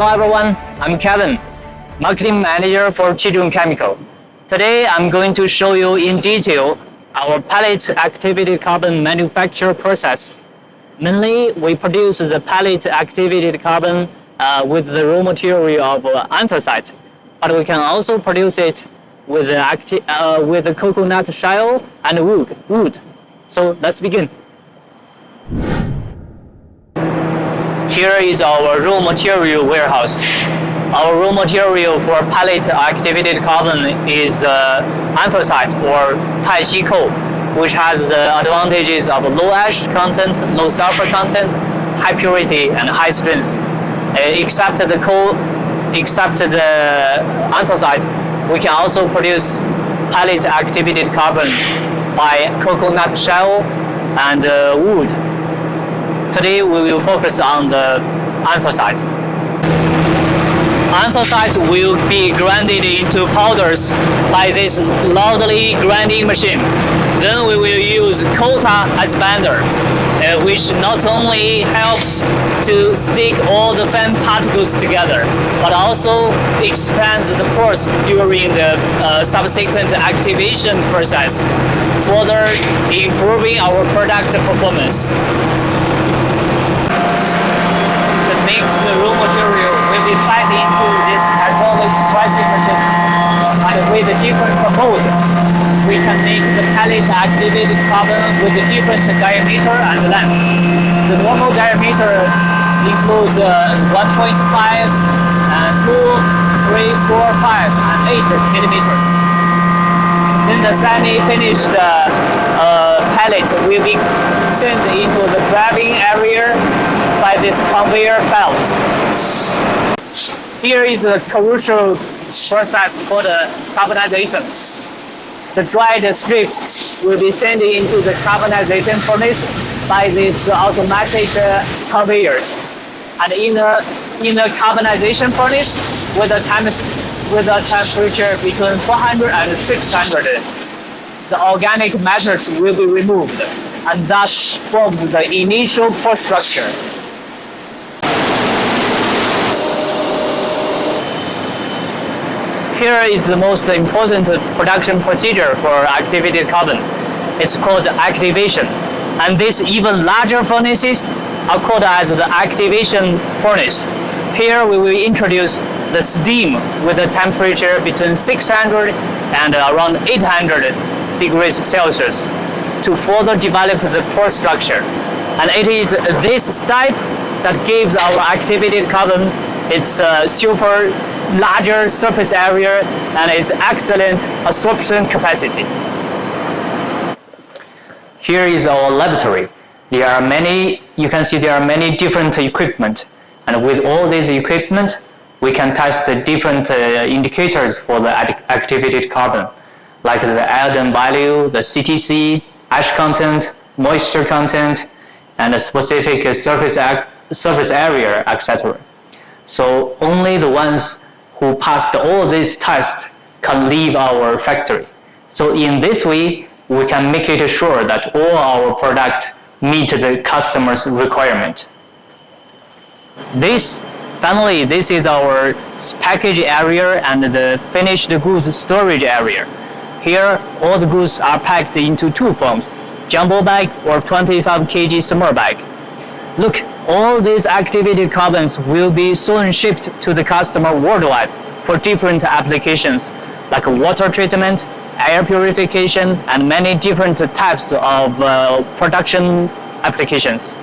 Hello everyone, I'm Kevin, Marketing Manager for Taixi Chemical. Today I'm going to show you in detail our pellet activated carbon manufacture process. Mainly, we produce the pellet activated carbon with the raw material of anthracite, but we can also produce it with the coconut shell and wood. So let's begin. Here is our raw material warehouse. Our raw material for pellet activated carbon is anthracite or Taixi coal, which has the advantages of low ash content, low sulfur content, high purity, and high strength. Except the anthracite, we can also produce pellet activated carbon by coconut shell and wood. Today we will focus on the anthracite. Anthracite will be grinded into powders by this loudly grinding machine. Then we will use quota as binder, which not only helps to stick all the fine particles together, but also expands the pores during the subsequent activation process, further improving our product performance. The raw material will be fed into this hydraulic pressing machine, and with a different mold, we can make the pellet activated carbon with a different diameter and length. The normal diameter includes 1.5 and 2, 3, 4, 5, and 8 millimeters. Then the semi-finished pellet will be sent into the driving area by this conveyor belt. Here is the crucial process called carbonization. The dried strips will be sent into the carbonization furnace by these automatic conveyors. And in the carbonization furnace, with a temperature between 400 and 600, the organic matters will be removed, and thus forms the initial pore structure. Here is the most important production procedure for activated carbon. It's called activation. And these even larger furnaces are called as the activation furnace. Here we will introduce the steam with a temperature between 600 and around 800 degrees Celsius to further develop the pore structure. And it is this step that gives our activated carbon its super larger surface area and its excellent adsorption capacity. Here is our laboratory. You can see there are many different equipment, and with all this equipment, we can test the different indicators for the activated carbon, like the iodine value, the CTC, ash content, moisture content, and the specific surface area, etc. So only the ones who passed all these tests can leave our factory. So in this way, we can make it sure that all our products meet the customer's requirement. Finally, this is our package area and the finished goods storage area. Here, all the goods are packed into two forms, jumbo bag or 25 kg small bag. Look, all these activated carbons will be soon shipped to the customer worldwide for different applications like water treatment, air purification, and many different types of production applications.